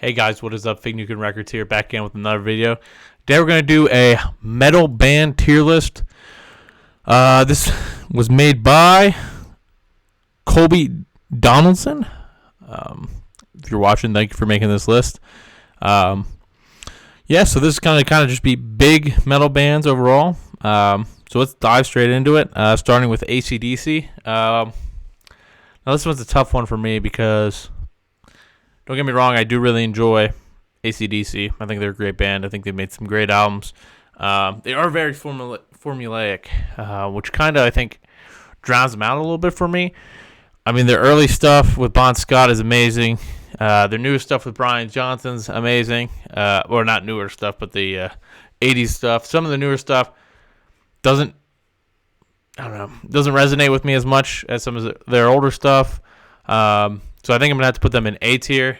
Hey guys, what is up? Fake Nukin Records here, back again with another video. Today we're going to do a metal band tier list. This was made by Colby Donaldson. If you're watching, thank you for making this list. So this is kind of just be big metal bands overall. So let's dive straight into it, starting with AC/DC. Now this one's a tough one for me because, don't get me wrong, I do really enjoy AC/DC. I think they're a great band. I think they've made some great albums. They are very formulaic, which kind of, I think, drowns them out a little bit for me. I mean, their early stuff with Bon Scott is amazing. Their newest stuff with Brian Johnson's amazing. Or not newer stuff, but the 80s stuff. Some of the newer stuff doesn't resonate with me as much as some of their older stuff. So I think I'm going to have to put them in A tier.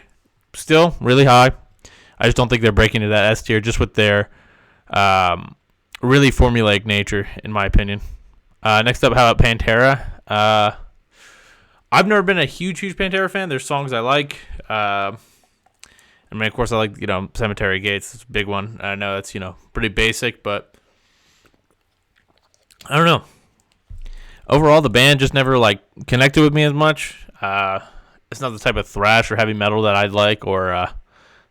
Still really high. I just don't think they're breaking into that S tier just with their really formulaic nature, in my opinion. Next up, how about Pantera? I've never been a huge Pantera fan. There's songs I like. I mean, of course, I like, Cemetery Gates. It's a big one. I know it's, pretty basic, but I don't know. Overall, the band just never, connected with me as much. It's not the type of thrash or heavy metal that I'd like, or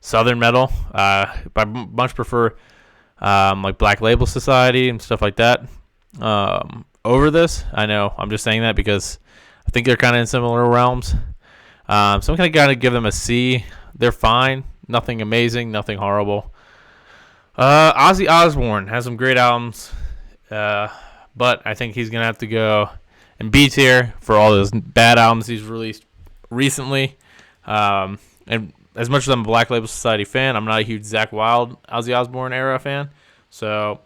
southern metal. I much prefer Black Label Society and stuff like that over this. I know I'm just saying that because I think they're kind of in similar realms. So I'm kind of got to give them a C. They're fine. Nothing amazing. Nothing horrible. Ozzy Osbourne has some great albums, but I think he's going to have to go in B tier for all those bad albums he's released recently. And as much as I'm a Black Label Society fan, I'm not a huge Zakk Wylde, Ozzy Osbourne era fan. So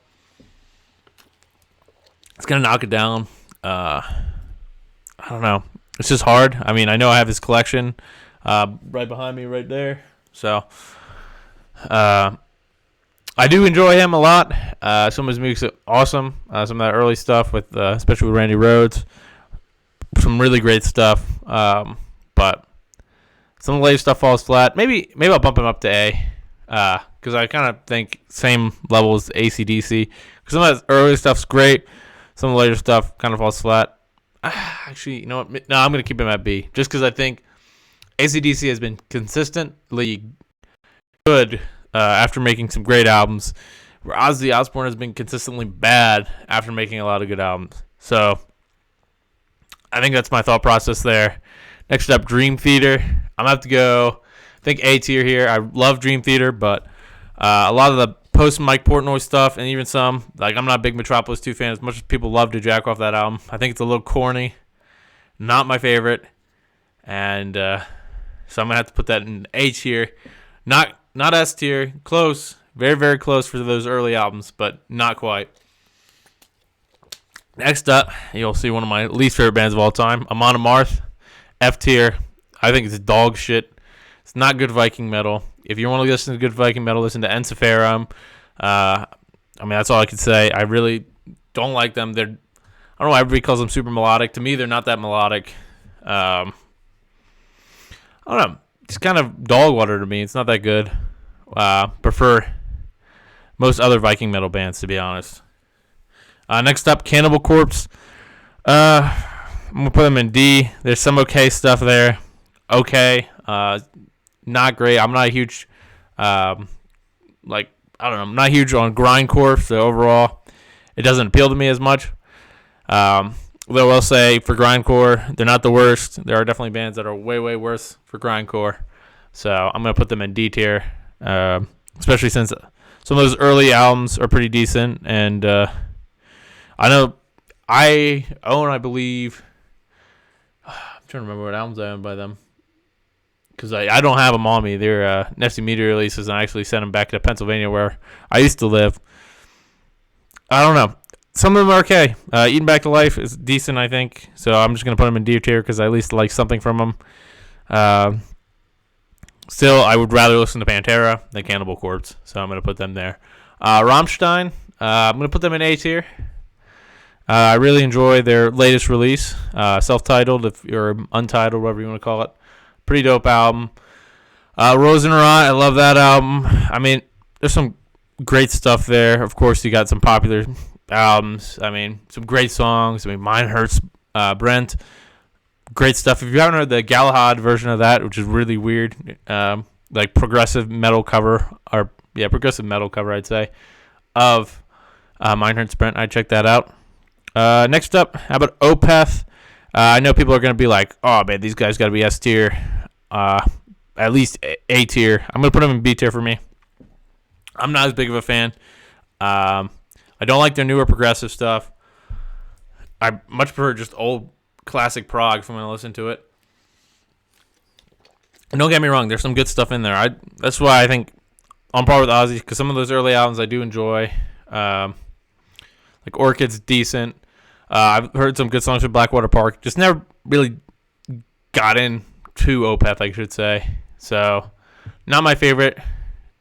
it's going to knock it down. I don't know. It's just hard. I mean, I know I have his collection right behind me right there. So I do enjoy him a lot. Some of his music's awesome. Some of that early stuff, with especially with Randy Rhoads. Some really great stuff. But some of the later stuff falls flat. Maybe I'll bump him up to A, because I kind of think same level as AC/DC. Because some of that early stuff's great. Some of the later stuff kind of falls flat. Actually, you know what? No, I'm going to keep him at B, just because I think AC/DC has been consistently good after making some great albums, where Ozzy Osbourne has been consistently bad after making a lot of good albums. So I think that's my thought process there. Next up, Dream Theater. I'm going to have to go, I think, A tier here. I love Dream Theater, but a lot of the post-Mike Portnoy stuff, and even some, I'm not a big Metropolis 2 fan, as much as people love to jack off that album. I think it's a little corny. Not my favorite. And so I'm going to have to put that in A tier. Not S tier. Close. Very, very close for those early albums, but not quite. Next up, you'll see one of my least favorite bands of all time, Amon Amarth. F tier. I think it's dog shit. It's not good Viking metal. If you want to listen to good Viking metal, listen to Ensiferum. I mean, that's all I can say. I really don't like them. I don't know why everybody calls them super melodic. To me, they're not that melodic. I don't know. It's kind of dog water to me. It's not that good. Prefer most other Viking metal bands, to be honest. Next up, Cannibal Corpse. I'm going to put them in D. There's some okay stuff there. Okay. Not great. I'm not a huge, I'm not huge on grindcore, so overall, it doesn't appeal to me as much. Though I will say, for grindcore, they're not the worst. There are definitely bands that are way, way worse for grindcore. So I'm going to put them in D tier, especially since some of those early albums are pretty decent. And I know I own, I believe, I'm trying to remember what albums I own by them, because I don't have them on me. They're Nessie Media releases, and I actually sent them back to Pennsylvania, where I used to live. I don't know. Some of them are okay. Eating Back to Life is decent, I think. So I'm just going to put them in D tier because I at least like something from them. Still, I would rather listen to Pantera than Cannibal Corpse, so I'm going to put them there. Rammstein, I'm going to put them in A tier. I really enjoy their latest release, self-titled, or untitled, whatever you want to call it. Pretty dope album. Rosenrot, I love that album. I mean, there's some great stuff there. Of course, you got some popular albums. I mean, some great songs. I mean, Mine Hurts, Brent. Great stuff. If you haven't heard the Galahad version of that, which is really weird, like progressive metal cover, progressive metal cover, I'd say, of Mine Hurts, Brent, I'd check that out. Next up, how about Opeth? I know people are going to be like, oh, man, these guys got to be S tier. At least A tier. I'm going to put them in B tier for me. I'm not as big of a fan. I don't like their newer progressive stuff. I much prefer just old classic prog if I'm going to listen to it. And don't get me wrong, there's some good stuff in there. That's why I think on par with Ozzy, because some of those early albums I do enjoy. Like Orchid's decent. I've heard some good songs from Blackwater Park. Just never really got into Opeth, I should say. So, not my favorite.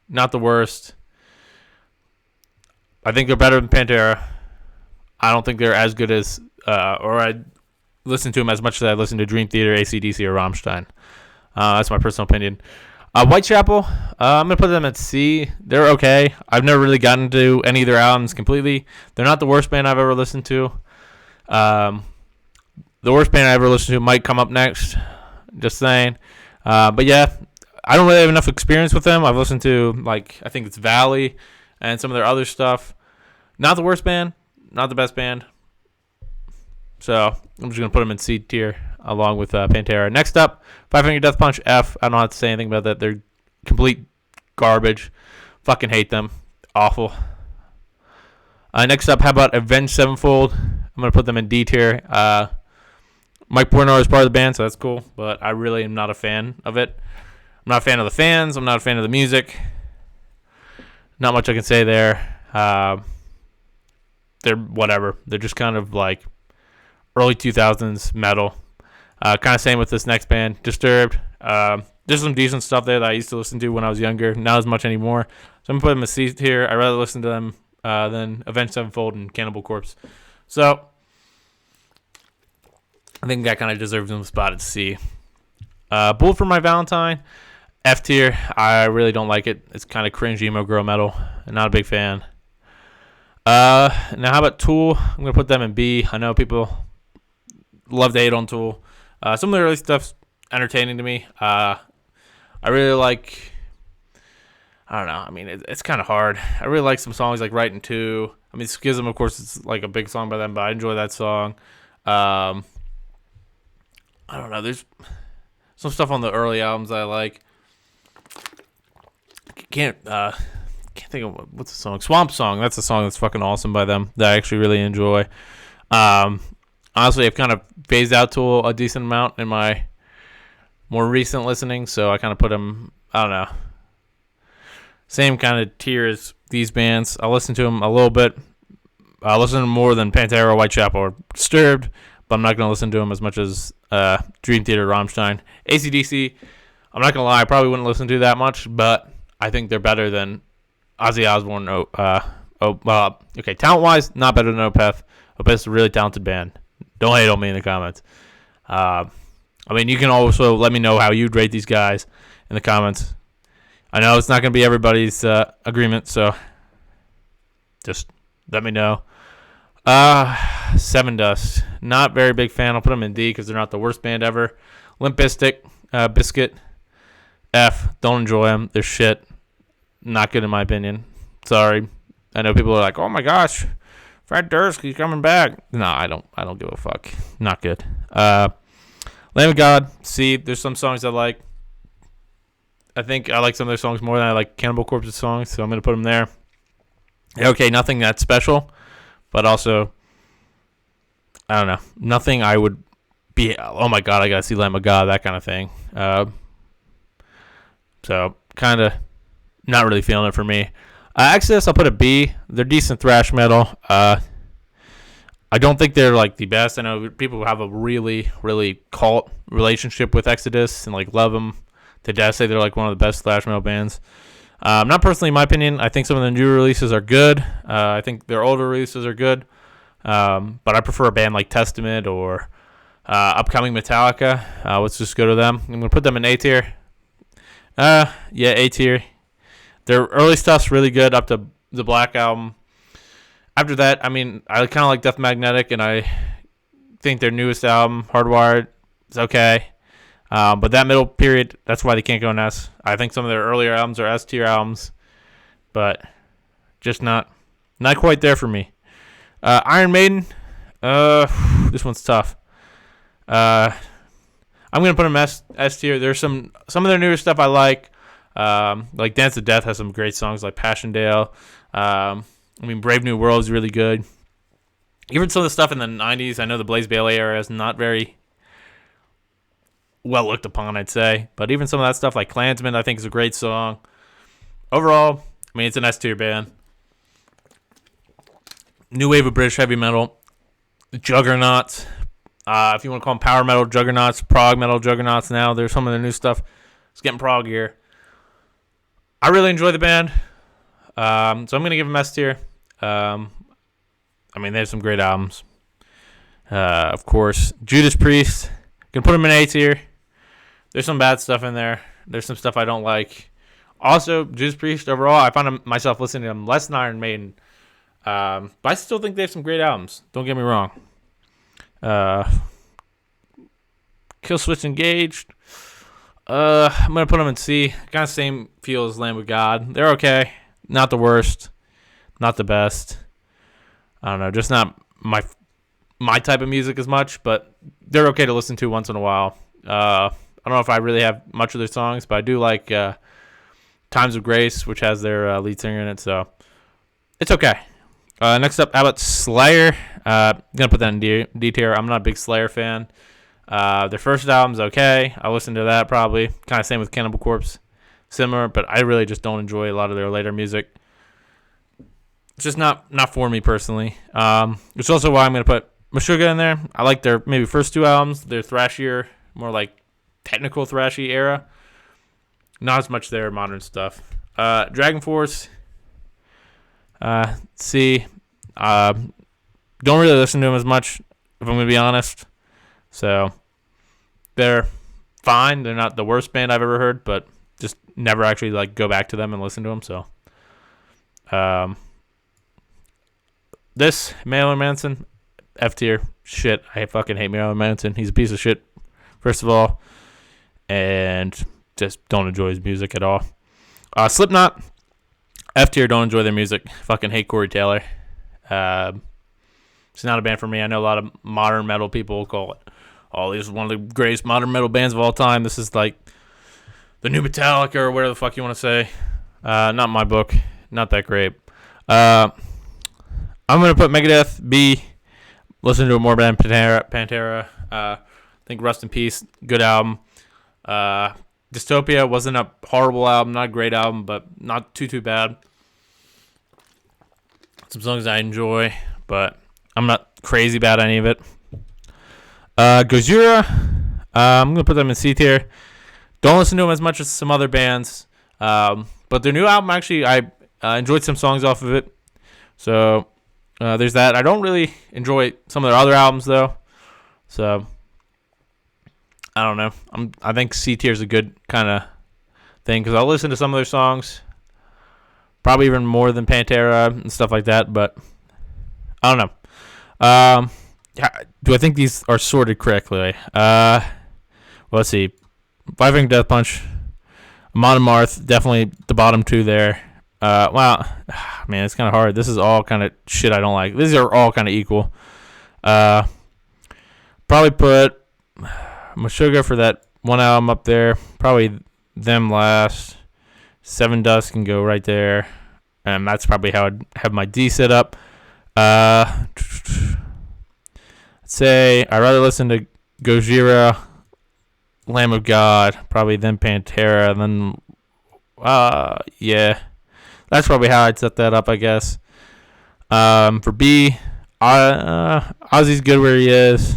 Not the worst. I think they're better than Pantera. I don't think they're as good as, or I'd listen to them as much as I listen to Dream Theater, AC/DC, or Rammstein. That's my personal opinion. Whitechapel, I'm going to put them at C. They're okay. I've never really gotten to any of their albums completely. They're not the worst band I've ever listened to. The worst band I ever listened to might come up next. Just saying. But yeah, I don't really have enough experience with them. I've listened to, I think it's Valley and some of their other stuff. Not the worst band. Not the best band. So I'm just going to put them in C tier along with Pantera. Next up, Five Finger Death Punch, F. I don't have to say anything about that. They're complete garbage. Fucking hate them. Awful. Next up, how about Avenged Sevenfold? I'm going to put them in D tier. Mike Portnoy is part of the band, so that's cool. But I really am not a fan of it. I'm not a fan of the fans. I'm not a fan of the music. Not much I can say there. They're whatever. They're just kind of like early 2000s metal. Kind of same with this next band, Disturbed. There's some decent stuff there that I used to listen to when I was younger. Not as much anymore. So I'm going to put them in C tier. I'd rather listen to them than Avenged Sevenfold and Cannibal Corpse. So I think that kind of deserves them a spot at C. Bullet for My Valentine, F tier. I really don't like it. It's kind of cringe emo girl metal. I'm not a big fan. Now how about Tool? I'm going to put them in B. I know people love to hate on Tool. Some of the early stuff's entertaining to me. I really like, I don't know. I mean, it's kind of hard. I really like some songs like Right in Two. I mean, Schism, of course, it's like a big song by them, but I enjoy that song. I don't know. There's some stuff on the early albums that I like. Can't think of what's the song. Swamp Song. That's a song that's fucking awesome by them that I actually really enjoy. Honestly, I've kind of phased out Tool a decent amount in my more recent listening, so I kind of put them, I don't know, same kind of tier as these bands. I listen to them a little bit. I listen to them more than Pantera, Whitechapel, or Disturbed, but I'm not going to listen to them as much as Dream Theater, Rammstein. AC/DC, I'm not going to lie, I probably wouldn't listen to that much, but I think they're better than Ozzy Osbourne. Okay, talent-wise, not better than Opeth. Opeth's a really talented band. Don't hate on me in the comments. I mean, you can also let me know how you'd rate these guys in the comments. I know it's not going to be everybody's agreement, so just let me know. Sevendust, not very big fan. I'll put them in D because they're not the worst band ever. Limp Bizkit, F. Don't enjoy them. They're shit. Not good in my opinion. Sorry. I know people are like, oh my gosh, Fred Durst, he's coming back. No, I don't give a fuck. Not good. Lamb of God, C. There's some songs I like. I think I like some of their songs more than I like Cannibal Corpse's songs, so I'm going to put them there. Okay, nothing that special, but also, I don't know, nothing I would be, oh my God, I got to see Lamb of God, that kind of thing. So, kind of not really feeling it for me. Exodus, I'll put a B. They're decent thrash metal. I don't think they're like the best. I know people who have a really, really cult relationship with Exodus and like love them to death, say they're like one of the best thrash metal bands. Not personally, in my opinion. I think some of the new releases are good. I think their older releases are good. But I prefer a band like Testament or upcoming Metallica. Let's just go to them. I'm going to put them in A tier. Yeah, A tier. Their early stuff's really good up to the Black Album. After that, I mean, I kind of like Death Magnetic, and I think their newest album, Hardwired, is okay. But that middle period, that's why they can't go in S. I think some of their earlier albums are S tier albums, but just not quite there for me. Iron Maiden, this one's tough. I'm gonna put them S tier. There's some of their newer stuff I like Dance to Death has some great songs like Passchendaele. Brave New World is really good. Even some of the stuff in the 90s, I know the Blaze Bayley era is not very well looked upon, I'd say. But even some of that stuff like Klansman, I think is a great song. Overall, it's an S tier band. New wave of British heavy metal. Juggernauts. If you want to call them power metal juggernauts, prog metal juggernauts now. There's some of their new stuff. It's getting prog here. I really enjoy the band. So I'm going to give them S tier. They have some great albums. Of course, Judas Priest. Can put them in A tier. There's some bad stuff in there. There's some stuff I don't like. Also, Judas Priest overall, I found myself listening to them less than Iron Maiden. But I still think they have some great albums. Don't get me wrong. Killswitch Engaged. I'm going to put them in C. Kind of same feel as Lamb of God. They're okay. Not the worst. Not the best. I don't know. Just not my type of music as much, but they're okay to listen to once in a while. I don't know if I really have much of their songs, but I do like Times of Grace, which has their lead singer in it, so it's okay. Next up, how about Slayer? I'm going to put that in D tier. I'm not a big Slayer fan. Their first album's okay. I listened to that probably. Kind of same with Cannibal Corpse. Similar, but I really just don't enjoy a lot of their later music. It's just not for me personally. It's also why I'm going to put Meshuggah in there. I like their maybe first two albums. Their thrashier, more like technical thrashy era. Not as much their modern stuff. Dragonforce. C. Don't really listen to them as much, if I'm going to be honest. So, they're fine. They're not the worst band I've ever heard, but just never actually go back to them and listen to them. So, this Marilyn Manson, F tier. Shit, I fucking hate Marilyn Manson. He's a piece of shit, first of all, and just don't enjoy his music at all. Slipknot, F tier. Don't enjoy their music. Fucking hate Corey Taylor. It's not a band for me. I know a lot of modern metal people call it, this is one of the greatest modern metal bands of all time. This is like the new Metallica or whatever the fuck you want to say. Not my book. Not that great. I'm going to put Megadeth B. Listen to it more than Pantera. I think Rust in Peace, good album. Dystopia wasn't a horrible album, not a great album, but not too bad. Some songs I enjoy, but I'm not crazy about any of it. Gojira, I'm going to put them in C tier. Don't listen to them as much as some other bands. But their new album, actually, I enjoyed some songs off of it. So, there's that. I don't really enjoy some of their other albums, though. So, I don't know. I think C tier is a good kind of thing, because I'll listen to some of their songs. Probably even more than Pantera and stuff like that, but I don't know. Do I think these are sorted correctly? Well, let's see. Five Finger Death Punch, Amon Amarth, definitely the bottom two there. Wow, man, it's kind of hard. This is all kind of shit I don't like. These are all kind of equal. Probably put Meshuggah for that one album up there. Probably them last. Seven Dust can go right there. And that's probably how I'd have my D set up. I'd say I'd rather listen to Gojira, Lamb of God, probably then Pantera, then yeah. That's probably how I'd set that up, I guess. For B, Ozzy's good where he is.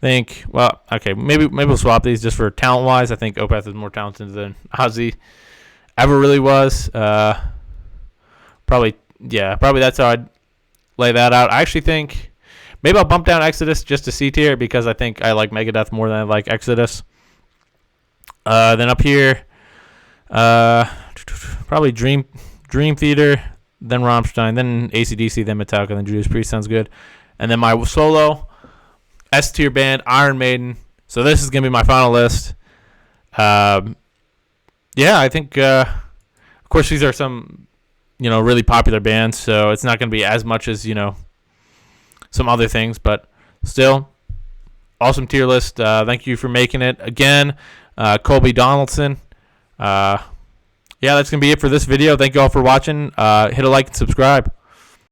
Maybe we'll swap these just for talent wise. I think Opeth is more talented than Ozzy ever really was. Probably that's how I'd lay that out. I actually think maybe I'll bump down Exodus just to C tier, because I think I like Megadeth more than I like Exodus. Then up here, Probably Dream Theater, then Rammstein, then AC/DC, then Metallica, then Judas Priest sounds good. And then my solo S tier band, Iron Maiden. So this is gonna be my final list. Yeah, I think. Of course, these are some, really popular bands, so it's not gonna be as much as some other things, but still, awesome tier list. Thank you for making it again, Colby Donaldson. Yeah, that's going to be it for this video. Thank you all for watching. Hit a like and subscribe.